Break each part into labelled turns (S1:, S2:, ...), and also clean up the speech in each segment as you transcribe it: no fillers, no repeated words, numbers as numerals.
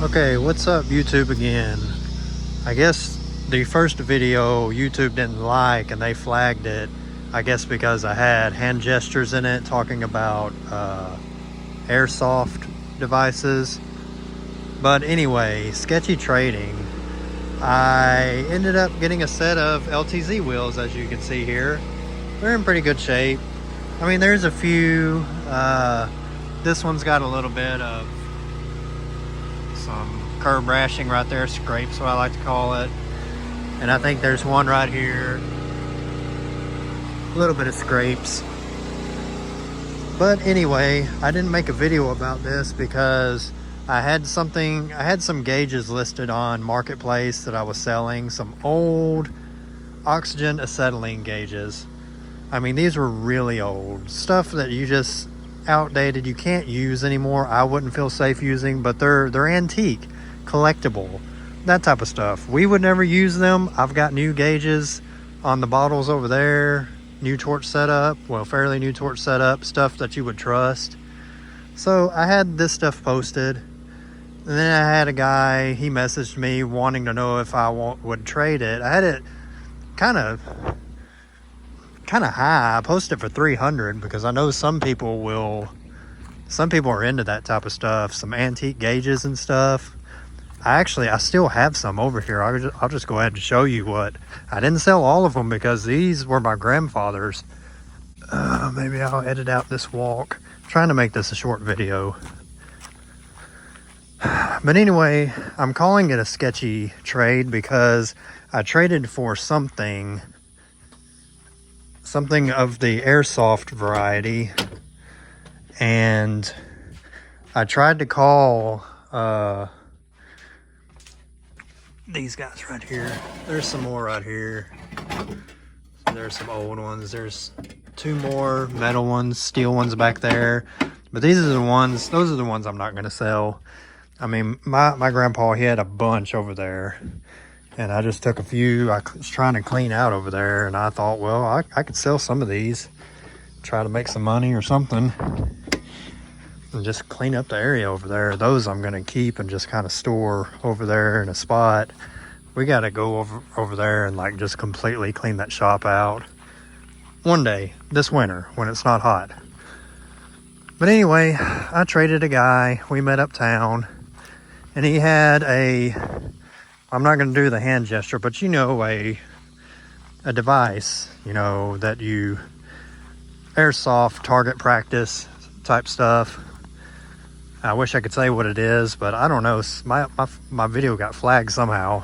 S1: Okay, what's up YouTube again? I guess the first video YouTube didn't like and they flagged it, I guess because I had hand gestures in it talking about airsoft devices. But anyway, Sketchy Trading, I ended up getting a set of LTZ wheels, as you can see here. They're in pretty good shape. I mean, there's a few. This one's got a little bit of some curb rashing right there, scrapes what I like to call it. And I think there's one right here, a little bit of scrapes. But anyway, I didn't make a video about this because I had some gauges listed on Marketplace that I was selling, some old oxygen acetylene gauges. I mean, these were really old stuff that you just outdated, you can't use anymore. I wouldn't feel safe using, but they're antique, collectible, that type of stuff. We would never use them. I've got new gauges on the bottles over there, new torch setup, well, fairly new torch setup, stuff that you would trust. So I had this stuff posted, and then I had a guy, he messaged me wanting to know if I would trade it. I had it kind of high. I posted it for 300 because I know some people are into that type of stuff, some antique gauges and stuff. I still have some over here. I'll just go ahead and show you what. I didn't sell all of them because these were my grandfather's. Maybe I'll edit out this walk. I'm trying to make this a short video. But anyway, I'm calling it a sketchy trade because I traded for something of the airsoft variety, and I tried to call these guys right here. There's some more right here. There's some old ones. There's two more metal ones, steel ones back there. But those are the ones I'm not going to sell. I mean, my grandpa, he had a bunch over there, and I just took a few. I was trying to clean out over there, and I thought, well, I could sell some of these, try to make some money or something, and just clean up the area over there. Those I'm going to keep and just kind of store over there in a spot. We got to go over there and like just completely clean that shop out one day this winter when it's not hot. But anyway, I traded a guy. We met uptown, and he had I'm not going to do the hand gesture, but you know, a device, you know, that you airsoft target practice type stuff. I wish I could say what it is, but I don't know. My video got flagged somehow.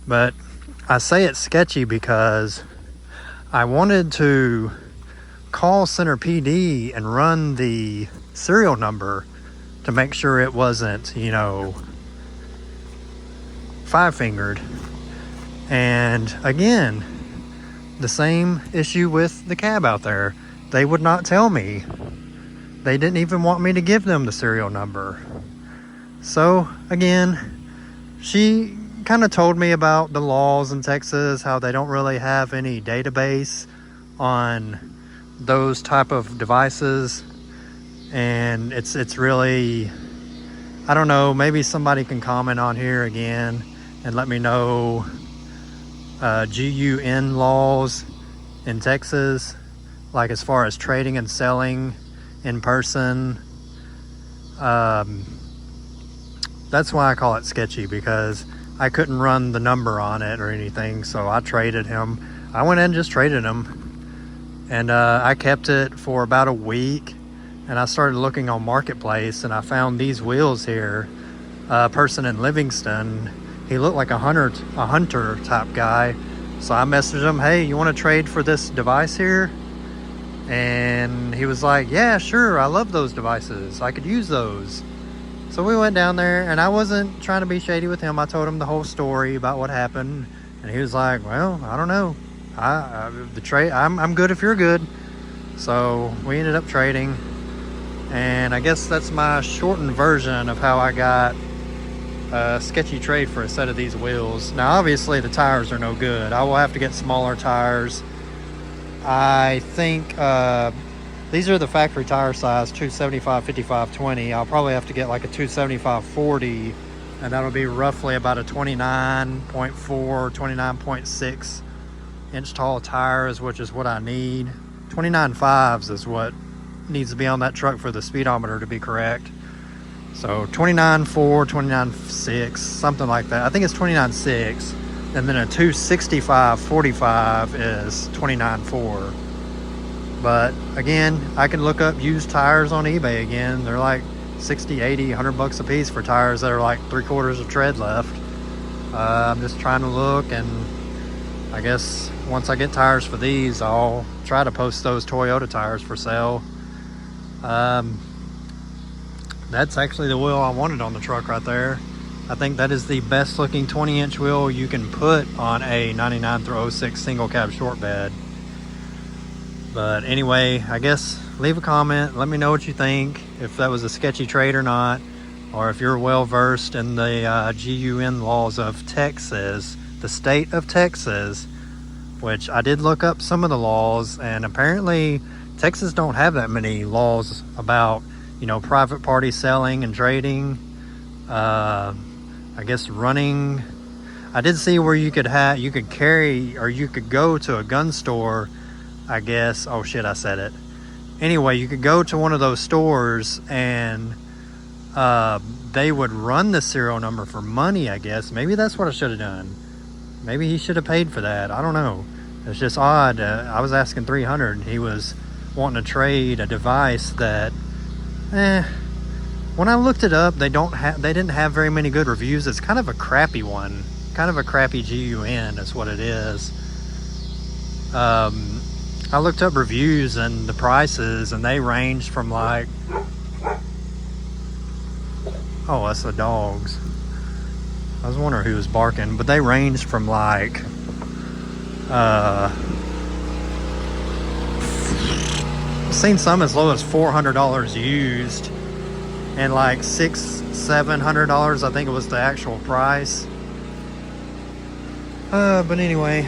S1: But I say it's sketchy because I wanted to call Center PD and run the serial number to make sure it wasn't, you know, five-fingered. And again, the same issue with the cab out there. They would not tell me. They didn't even want me to give them the serial number. So again, she kind of told me about the laws in Texas, how they don't really have any database on those type of devices. And it's really, I don't know, maybe somebody can comment on here again and let me know GUN laws in Texas, like as far as trading and selling in person. That's why I call it sketchy, because I couldn't run the number on it or anything, so I traded him. I went in and just traded him, and I kept it for about a week, and I started looking on Marketplace, and I found these wheels here. A person in Livingston, he looked like a hunter type guy, so I messaged him, hey, you want to trade for this device here? And he was like, yeah, sure, I love those devices, I could use those. So we went down there, and I wasn't trying to be shady with him. I told him the whole story about what happened, and he was like, well, I don't know, I'm good if you're good. So we ended up trading, and I guess that's my shortened version of how I got a sketchy trade for a set of these wheels. Now obviously the tires are no good. I will have to get smaller tires. I think these are the factory tire size, 275 55 20. I'll probably have to get like a 275 40 and that'll be roughly about a 29.4, 29.6 inch tall tires, which is what I need. 29.5s is what needs to be on that truck for the speedometer to be correct. So 29.4, 29.6, something like that. I think it's 29.6. And then a 265/45 is 29.4. But again, I can look up used tires on eBay again. They're like 60, 80, 100 bucks a piece for tires that are like 3/4 of tread left. I'm just trying to look, and I guess once I get tires for these, I'll try to post those Toyota tires for sale. That's actually the wheel I wanted on the truck right there. I think that is the best looking 20-inch wheel you can put on a 99 through 06 single cab short bed. But anyway, I guess leave a comment. Let me know what you think, if that was a sketchy trade or not, or if you're well versed in the GUN laws of Texas, the state of Texas, which I did look up some of the laws, and apparently Texas don't have that many laws about, you know, private party selling and trading. I guess running. I did see where you could carry, or you could go to a gun store, I guess. Oh shit, I said it. Anyway, you could go to one of those stores and they would run the serial number for money, I guess. Maybe that's what I should have done. Maybe he should have paid for that. I don't know. It's just odd. I was asking 300 and he was wanting to trade a device that, when I looked it up, they didn't have very many good reviews. It's kind of a crappy one, kind of a crappy GUN is what it is. I looked up reviews and the prices, and they ranged from like, oh, that's the dogs. I was wondering who was barking, but they ranged from like I've seen some as low as $400 used, and like $700, I think it was the actual price. But anyway,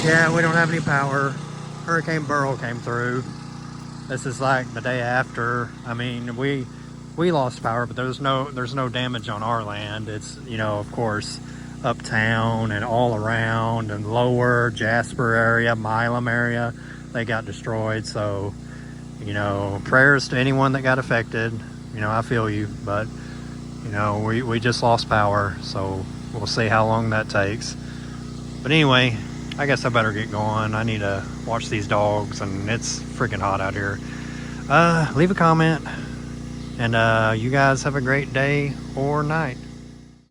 S1: yeah, we don't have any power. Hurricane Beryl came through. This is like the day after. I mean, we lost power, but there's no damage on our land. It's, you know, of course, uptown and all around and lower Jasper area, Milam area, they got destroyed. So, you know, prayers to anyone that got affected. You know, I feel you, but you know, we just lost power, so we'll see how long that takes. But anyway, I guess I better get going. I need to watch these dogs, and it's freaking hot out here. Leave a comment, and you guys have a great day or night.